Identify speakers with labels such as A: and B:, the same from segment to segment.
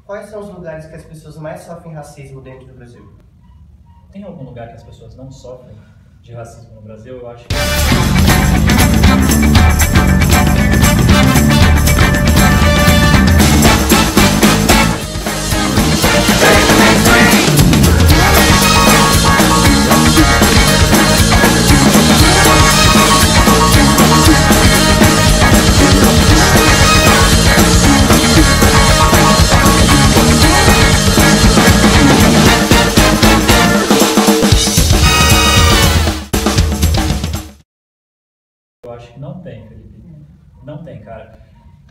A: Quais são os lugares que as pessoas mais sofrem racismo dentro do Brasil?
B: Tem algum lugar que as pessoas não sofrem de racismo no Brasil? Eu acho que... Eu acho que não tem, Felipe. Não tem, cara.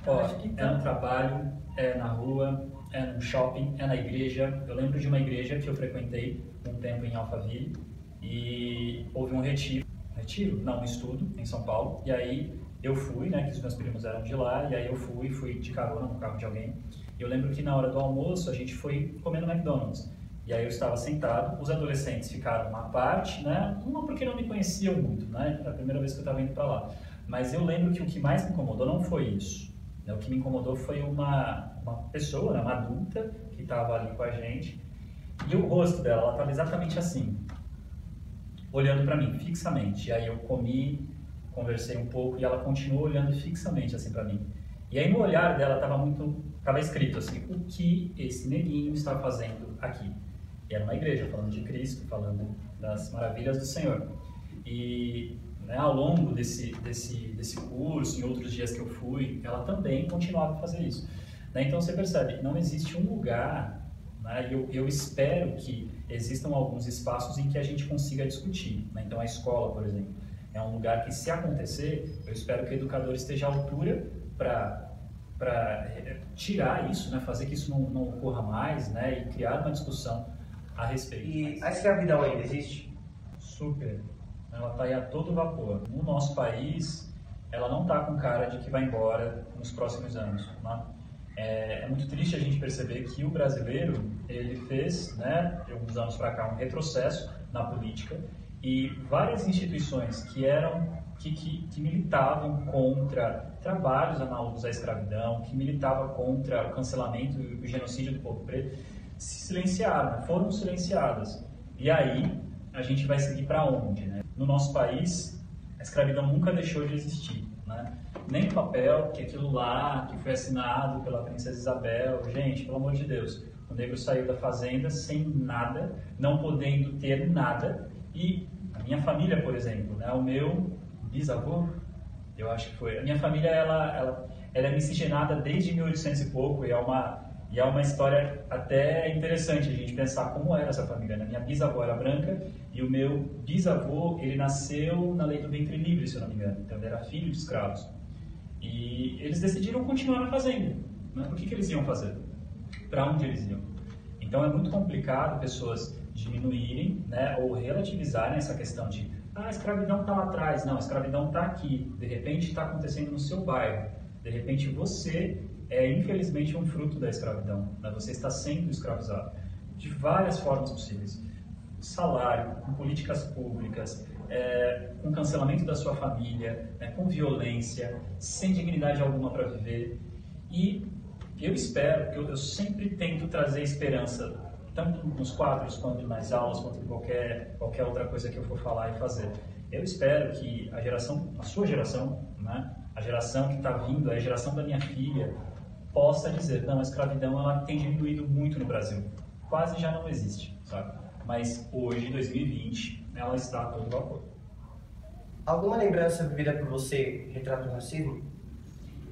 B: Ó, é no trabalho, é na rua, é no shopping, é na igreja. Eu lembro de uma igreja que eu frequentei um tempo em Alphaville e houve um retiro. Retiro? Não, um estudo em São Paulo. E aí eu fui, né, que os meus primos eram de lá, e aí eu fui de carona no carro de alguém. E eu lembro que na hora do almoço a gente foi comer no McDonald's. E aí eu estava sentado, os adolescentes ficaram uma parte, né? Uma porque não me conheciam muito, né? Era a primeira vez que eu estava indo para lá. Mas eu lembro que o que mais me incomodou não foi isso. Né? O que me incomodou foi uma pessoa, né? Uma adulta que estava ali com a gente. E o rosto dela, ela estava exatamente assim, olhando para mim, fixamente. E aí eu comi, conversei um pouco e ela continuou olhando fixamente assim para mim. E aí no olhar dela estava escrito assim, o que esse neguinho está fazendo aqui? E era uma igreja, falando de Cristo, falando das maravilhas do Senhor. E né, ao longo desse curso, em outros dias que eu fui, ela também continuava a fazer isso. Né? Então você percebe, não existe um lugar, né, eu espero que existam alguns espaços em que a gente consiga discutir. Né? Então a escola, por exemplo, é um lugar que, se acontecer, eu espero que o educador esteja à altura para tirar isso, né, fazer que isso não ocorra mais, né, e criar uma discussão a respeito.
A: E a escravidão ainda existe?
B: Super. Ela está aí a todo vapor. No nosso país, ela não está com cara de que vai embora nos próximos anos. Né? É muito triste a gente perceber que o brasileiro, ele fez, né, de alguns anos para cá, um retrocesso na política, e várias instituições que militavam contra trabalhos análogos à escravidão, que militavam contra o cancelamento e o genocídio do povo preto, se silenciaram, foram silenciadas. E aí, a gente vai seguir para onde? Né? No nosso país, a escravidão nunca deixou de existir. Né? Nem o papel, que aquilo lá, que foi assinado pela princesa Isabel, gente, pelo amor de Deus, o negro saiu da fazenda sem nada, não podendo ter nada, e a minha família, por exemplo, né? O meu bisavô, eu acho que foi, a minha família, ela é miscigenada desde 1800 e pouco, e é uma história até interessante a gente pensar como era essa família. Né? Minha bisavó era branca e o meu bisavô, ele nasceu na lei do ventre livre, se eu não me engano. Então ele era filho de escravos. E eles decidiram continuar na fazenda. Né? O que eles iam fazer? Para onde eles iam? Então é muito complicado pessoas diminuírem, né, ou relativizarem essa questão de a escravidão está lá atrás. Não, a escravidão está aqui. De repente está acontecendo no seu bairro. De repente você é, infelizmente, um fruto da escravidão. Né? Você está sendo escravizado de várias formas possíveis. Salário, com políticas públicas, com cancelamento da sua família, né? Com violência, sem dignidade alguma para viver. E eu espero, que eu sempre tento trazer esperança, tanto nos quadros, quanto nas aulas, quanto em qualquer outra coisa que eu for falar e fazer. Eu espero que a sua geração, né? A geração que está vindo, a geração da minha filha, possa dizer, não, a escravidão ela tem diminuído muito no Brasil. Quase já não existe, sabe? Mas hoje, em 2020, ela está a todo vapor.
A: Alguma lembrança vivida por você retrata o racismo?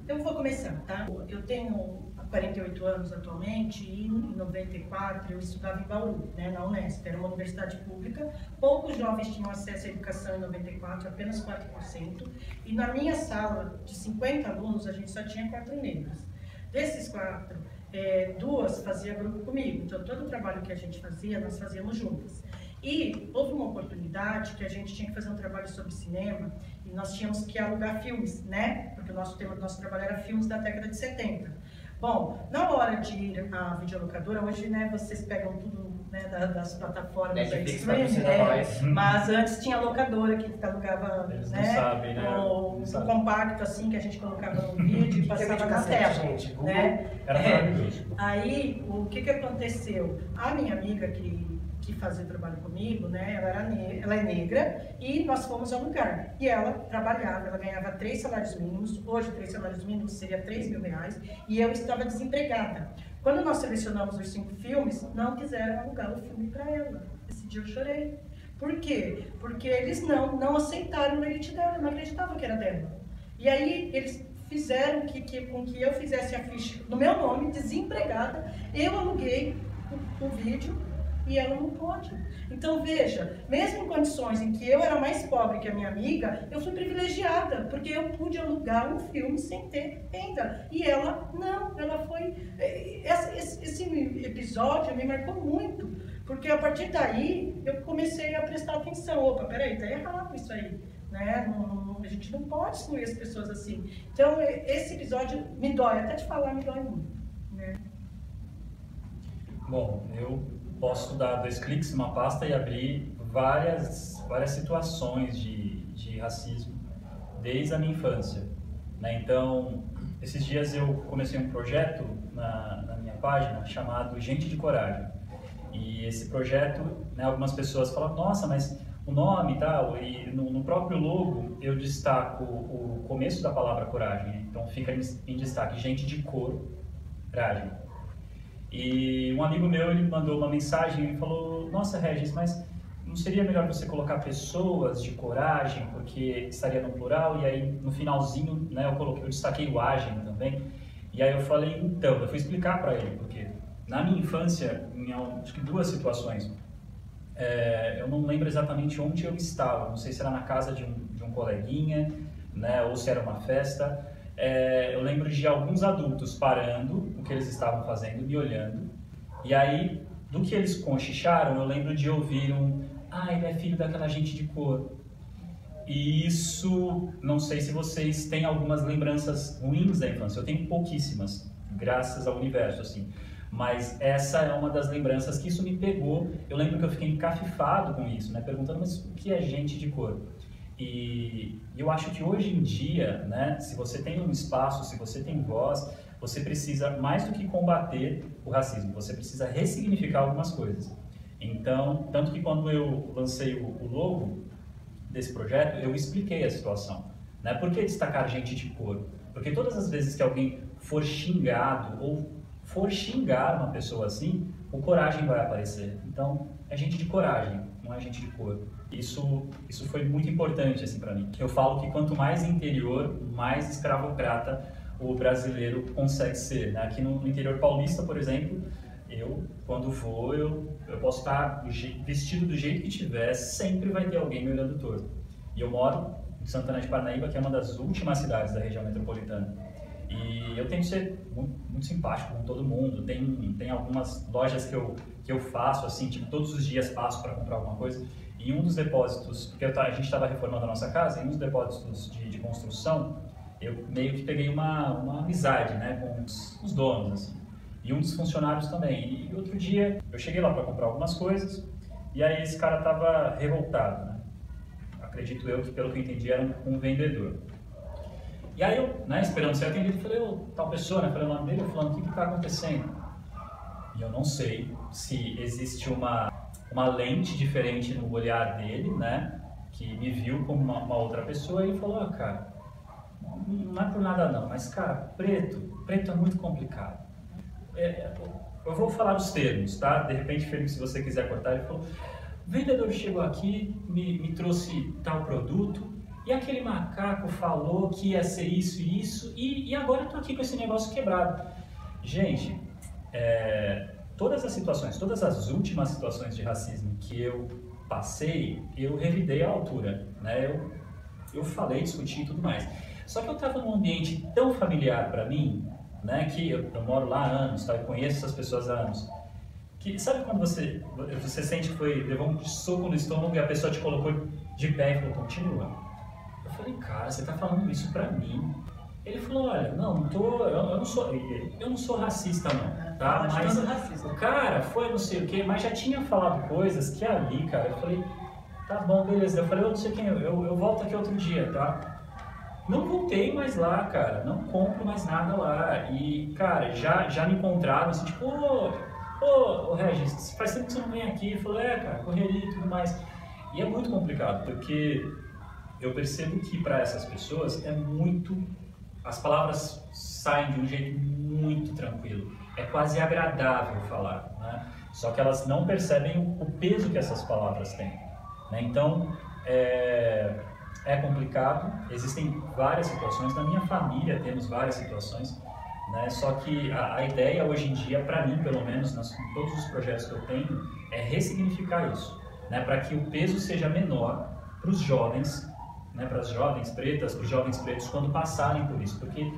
C: Eu vou começar, tá? Eu tenho 48 anos atualmente e em 94 eu estudava em Bauru, né, na Unesp, era uma universidade pública. Poucos jovens tinham acesso à educação em 94, apenas 4%. E na minha sala, de 50 alunos, a gente só tinha 4 negros. Desses 4, 2 faziam grupo comigo, então todo o trabalho que a gente fazia, nós fazíamos juntas. E houve uma oportunidade que a gente tinha que fazer um trabalho sobre cinema e nós tínhamos que alugar filmes, né? Porque o nosso tema do nosso trabalho era filmes da década de 70. Bom, na hora de ir à videolocadora, hoje, né, vocês pegam tudo né, das plataformas da
A: Netflix
C: streaming,
A: patrocina nós.
C: mas antes tinha a locadora que alugava,
B: Eles
C: né,
B: não sabem, né?
C: o
B: Não sabem.
C: compacto assim que a gente colocava no vídeo e
A: Que é
C: passava na
A: videocassete,
C: tela,
A: gente?
C: né?
B: Era maravilhoso.
C: Aí o que aconteceu? A minha amiga que fazia trabalho comigo, né? Ela é negra e nós fomos ao lugar. E ela trabalhava, ela ganhava 3 salários mínimos. Hoje 3 salários mínimos seria R$3.000 e eu estava desempregada. Quando nós selecionamos os 5 filmes, não quiseram alugar o filme para ela. Esse dia eu chorei. Por quê? Porque eles não aceitaram o limite dela, não acreditavam que era dela. E aí eles fizeram com que eu fizesse a ficha no meu nome, desempregada. Eu aluguei o vídeo e ela não pôde. Então veja, mesmo em condições em que eu era mais pobre que a minha amiga, eu fui privilegiada, porque eu pude alugar um filme sem ter renda. E ela não, ela foi... Esse episódio me marcou muito, porque a partir daí eu comecei a prestar atenção. Opa, peraí, tá errado isso aí. Né? A gente não pode excluir as pessoas assim. Então esse episódio me dói, até de falar me dói muito. Né?
B: Bom, eu posso dar 2 cliques numa pasta e abrir várias situações de racismo desde a minha infância, né? Então, esses dias eu comecei um projeto na minha página chamado Gente de Coragem. E esse projeto, né, algumas pessoas falam, nossa, mas o nome e tal, e no próprio logo eu destaco o começo da palavra coragem, né? Então fica em destaque Gente de Coragem. E um amigo meu, ele mandou uma mensagem e falou, nossa, Regis, mas não seria melhor você colocar pessoas de coragem, porque estaria no plural? E aí, no finalzinho, né, eu destaquei o agem também. E aí eu falei, então, eu fui explicar para ele, porque na minha infância, em acho que 2 situações, eu não lembro exatamente onde eu estava, não sei se era na casa de um coleguinha, né, ou se era uma festa. Eu lembro de alguns adultos parando o que eles estavam fazendo, me olhando, e aí, do que eles conchicharam, eu lembro de ouvir ele é filho daquela gente de cor. E isso, não sei se vocês têm algumas lembranças ruins da infância, eu tenho pouquíssimas, graças ao universo, assim. Mas essa é uma das lembranças que isso me pegou. Eu lembro que eu fiquei encafifado com isso, né, perguntando, mas o que é gente de cor? E eu acho que hoje em dia, né, se você tem um espaço, se você tem voz, você precisa, mais do que combater o racismo, você precisa ressignificar algumas coisas. Então, tanto que quando eu lancei o logo desse projeto, eu expliquei a situação. Né? Por que destacar gente de cor? Porque todas as vezes que alguém for xingado ou for xingar uma pessoa assim, o coragem vai aparecer. Então, é gente de coragem, não é gente de cor. Isso foi muito importante assim, para mim. Eu falo que quanto mais interior, mais escravocrata o brasileiro consegue ser. Né? Aqui no interior paulista, por exemplo, quando vou, eu posso estar vestido do jeito que tiver, sempre vai ter alguém me olhando torto. E eu moro em Santana de Parnaíba, que é uma das últimas cidades da região metropolitana. E eu tento ser muito simpático com todo mundo. Tem algumas lojas que eu faço, assim, tipo, todos os dias passo para comprar alguma coisa. E um dos depósitos, porque a gente estava reformando a nossa casa, em um dos depósitos de construção, eu meio que peguei uma amizade, né, com os donos, assim. E um dos funcionários também. E outro dia, eu cheguei lá para comprar algumas coisas, e aí esse cara estava revoltado, né? Acredito eu que, pelo que eu entendi, era um vendedor. E aí eu, né, esperando ser atendido, falei, tal pessoa, né, falei o nome dele, falando, o que está acontecendo? E eu não sei se existe uma lente diferente no olhar dele, né, que me viu como uma outra pessoa, e ele falou, cara, não é por nada não, mas cara, preto é muito complicado. Eu vou falar os termos, tá? De repente, Felipe, se você quiser cortar, ele falou, o vendedor chegou aqui, me trouxe tal produto, e aquele macaco falou que ia ser isso e isso, e agora eu tô aqui com esse negócio quebrado. Gente, todas as situações, todas as últimas situações de racismo que eu passei, eu revidei à altura, né? Eu falei, discuti e tudo mais. Só que eu estava num ambiente tão familiar para mim, né, que eu moro lá há anos, tá? Eu conheço essas pessoas há anos, que sabe quando você sente que levou um soco no estômago e a pessoa te colocou de pé e falou, continua. Eu falei, cara, você tá falando isso pra mim? Ele falou, olha, eu não sou racista não. tá? Mas
C: todo racismo.
B: o cara foi não sei o que, mas já tinha falado coisas que ali, cara, eu falei, tá bom, beleza. Eu falei, eu não sei quem, eu volto aqui outro dia, tá? Não voltei mais lá, cara, não compro mais nada lá. E, cara, já me encontraram assim, tipo, ô Regis, faz tempo que você não vem aqui. Eu falei, cara, correria e tudo mais. E é muito complicado, porque eu percebo que para essas pessoas é muito. As palavras saem de um jeito muito tranquilo, é quase agradável falar, né? Só que elas não percebem o peso que essas palavras têm, né? Então, é complicado, existem várias situações, na minha família temos várias situações, né? Só que a ideia hoje em dia, para mim pelo menos, em todos os projetos que eu tenho, é ressignificar isso, né? Para que o peso seja menor para os jovens, né? Para as jovens pretas, para os jovens pretos quando passarem por isso, porque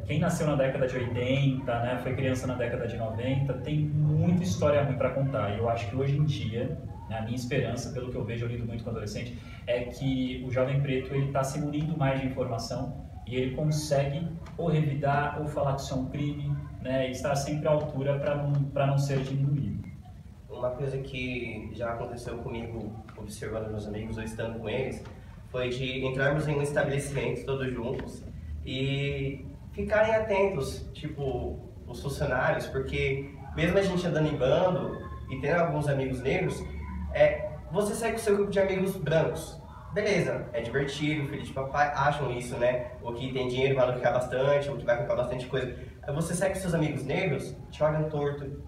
B: quem nasceu na década de 80, né, foi criança na década de 90, tem muita história ruim para contar. E eu acho que hoje em dia, né, a minha esperança, pelo que eu vejo, eu lido muito com adolescente, é que o jovem preto ele está se munindo mais de informação e ele consegue ou revidar ou falar que isso é um crime, né, e estar sempre à altura para não ser diminuído.
A: Uma coisa que já aconteceu comigo, observando meus amigos ou estando com eles, foi de entrarmos em um estabelecimento todos juntos e ficarem atentos, tipo, os funcionários, porque mesmo a gente andando em bando e tendo alguns amigos negros, você sai com o seu grupo de amigos brancos. Beleza, é divertido, filho de papai, acham isso, né? O que tem dinheiro vai ficar bastante, o que vai comprar bastante coisa. Aí você sai com seus amigos negros, te olham torto,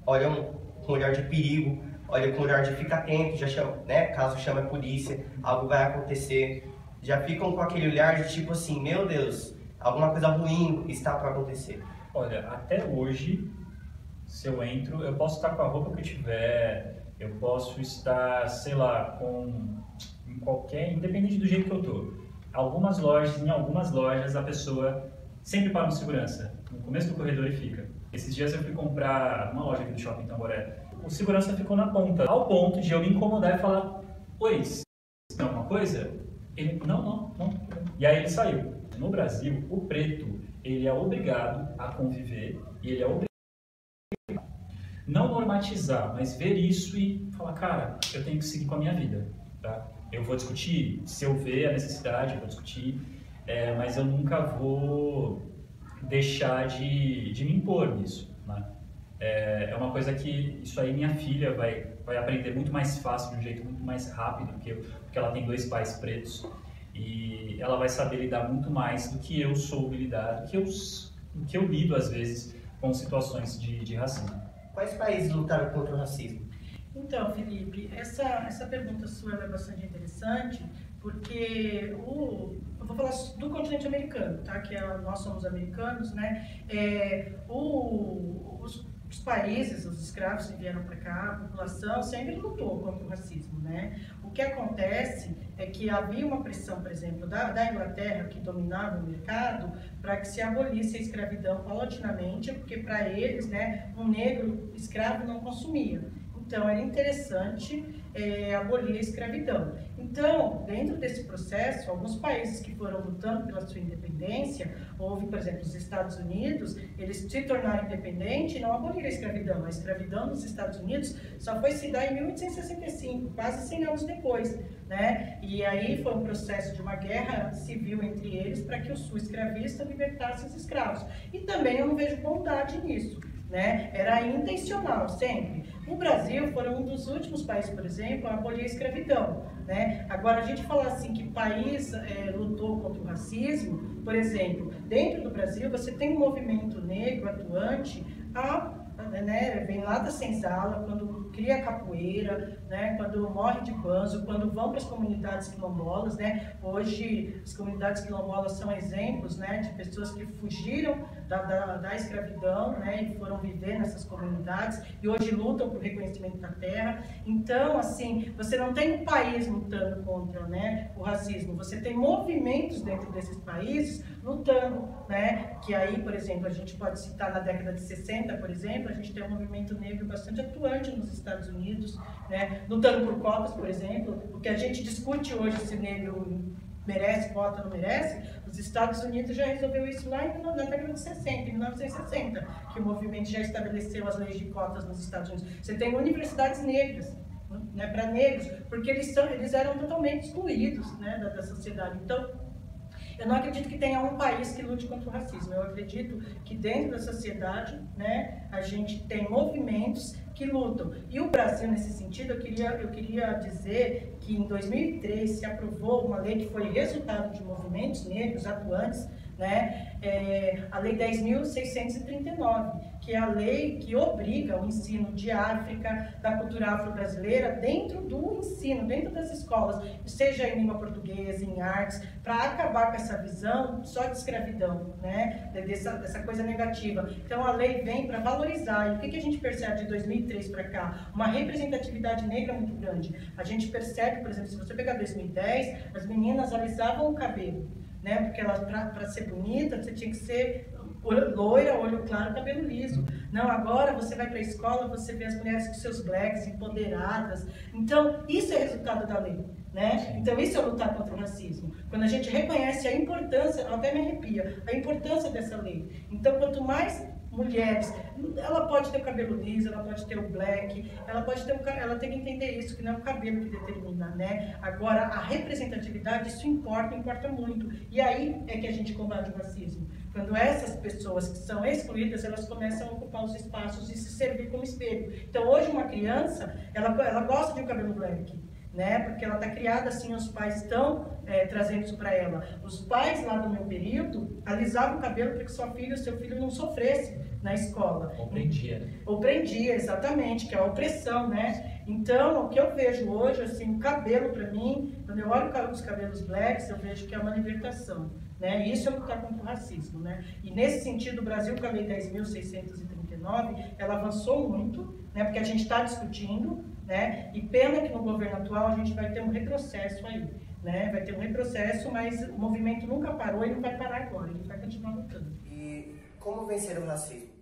A: olham com um olhar de perigo, olham com um olhar de fica atento, já chama, né? Caso chame a polícia, algo vai acontecer. Já ficam com aquele olhar de tipo assim, meu Deus, alguma coisa ruim está para acontecer.
B: Olha, até hoje, se eu entro, eu posso estar com a roupa que eu tiver, eu posso estar, sei lá, em qualquer, independente do jeito que eu tô. Em algumas lojas, a pessoa sempre para no segurança, no começo do corredor e fica. Esses dias eu fui comprar uma loja aqui do Shopping Tamboré, o segurança ficou na ponta, ao ponto de eu me incomodar e falar, oi, você tem alguma coisa? Ele, não. E aí ele saiu. No Brasil, o preto, ele é obrigado a conviver e ele é obrigado não normatizar, mas ver isso e falar, cara, eu tenho que seguir com a minha vida, tá? Eu vou discutir, se eu ver a necessidade, eu vou discutir, mas eu nunca vou deixar de me impor nisso, né? É uma coisa que isso aí minha filha vai aprender muito mais fácil, de um jeito muito mais rápido que eu, porque ela tem 2 pais pretos e ela vai saber lidar muito mais do que eu soube lidar, do que eu lido às vezes com situações de racismo.
A: Quais países lutaram contra o racismo?
C: Então, Felipe, essa pergunta sua é bastante interessante, porque eu vou falar do continente americano, tá? Que nós somos americanos, né? Os países, os escravos que vieram para cá, a população sempre lutou contra o racismo, né? O que acontece é que havia uma pressão, por exemplo, da Inglaterra, que dominava o mercado, para que se abolisse a escravidão paulatinamente, porque para eles, né, um negro escravo não consumia. Então, era interessante abolir a escravidão. Então, dentro desse processo, alguns países que foram lutando pela sua independência, houve, por exemplo, os Estados Unidos, eles se tornaram independentes e não aboliram a escravidão. A escravidão nos Estados Unidos só foi se dar em 1865, quase 100 anos depois, né? E aí foi um processo de uma guerra civil entre eles para que o sul escravista libertasse os escravos. E também eu não vejo bondade nisso, né? Era intencional, sempre. No Brasil, foram um dos últimos países, por exemplo, a abolir a escravidão, né? Agora, a gente falar assim que país lutou contra o racismo, por exemplo, dentro do Brasil, você tem um movimento negro atuante né, vem lá da senzala, quando cria capoeira, né, quando morre de banzo, quando vão para as comunidades quilombolas, né, hoje as comunidades quilombolas são exemplos, né, de pessoas que fugiram da escravidão, né, e foram viver nessas comunidades e hoje lutam por reconhecimento da terra. Então, assim, você não tem um país lutando contra, né, o racismo, você tem movimentos dentro desses países lutando, né, que aí, por exemplo, a gente pode citar na década de 60, por exemplo, a gente tem um movimento negro bastante atuante nos Estados Unidos, né, lutando por cotas, por exemplo, o que a gente discute hoje se negro merece cota, não merece, os Estados Unidos já resolveu isso lá na década de 60, em 1960, que o movimento já estabeleceu as leis de cotas nos Estados Unidos. Você tem universidades negras, né, para negros, porque eles eram totalmente excluídos, né, da sociedade. Então, eu não acredito que tenha um país que lute contra o racismo. Eu acredito que dentro da sociedade, né, a gente tem movimentos que lutam. E o Brasil, nesse sentido, eu queria dizer que em 2003 se aprovou uma lei que foi resultado de movimentos negros atuantes, né, a Lei 10.639, que é a lei que obriga o ensino de África, da cultura afro-brasileira, dentro do ensino, dentro das escolas, seja em língua portuguesa, em artes, para acabar com essa visão só de escravidão, né, dessa coisa negativa. Então a lei vem para valorizar. E o que a gente percebe de 2003 para cá? Uma representatividade negra muito grande. A gente percebe, por exemplo, se você pegar 2010, as meninas alisavam o cabelo, né? Porque para ser bonita, você tinha que ser loira, olho claro, cabelo liso. Não, agora você vai para a escola, você vê as mulheres com seus blacks, empoderadas. Então, isso é resultado da lei, né? Então, isso é lutar contra o racismo. Quando a gente reconhece a importância, até me arrepia, a importância dessa lei. Então, quanto mais mulheres, ela pode ter o cabelo liso, ela pode ter o black, ela tem que entender isso, que não é o cabelo que determina, né? Agora, a representatividade, isso importa muito. E aí é que a gente combate o racismo. Quando essas pessoas que são excluídas, elas começam a ocupar os espaços e se servir como espelho. Então, hoje uma criança, ela gosta de um cabelo black, né? Porque ela está criada assim, os pais estão trazendo isso para ela. Os pais lá do meu período alisavam o cabelo para que seu filho não sofresse na escola.
B: Ou prendia, né?
C: Ou prendia, exatamente, que é a opressão, né? Então, o que eu vejo hoje, assim, o cabelo para mim, quando eu olho os cabelos blacks, eu vejo que é uma libertação, né? Isso é lutar contra o racismo, né? E nesse sentido, o Brasil, com a Lei 10.639, ela avançou muito, né? Porque a gente está discutindo, né? E pena que no governo atual a gente vai ter um retrocesso aí, né? Vai ter um retrocesso, mas o movimento nunca parou e não vai parar agora, ele vai continuar lutando.
A: E como vencer o racismo?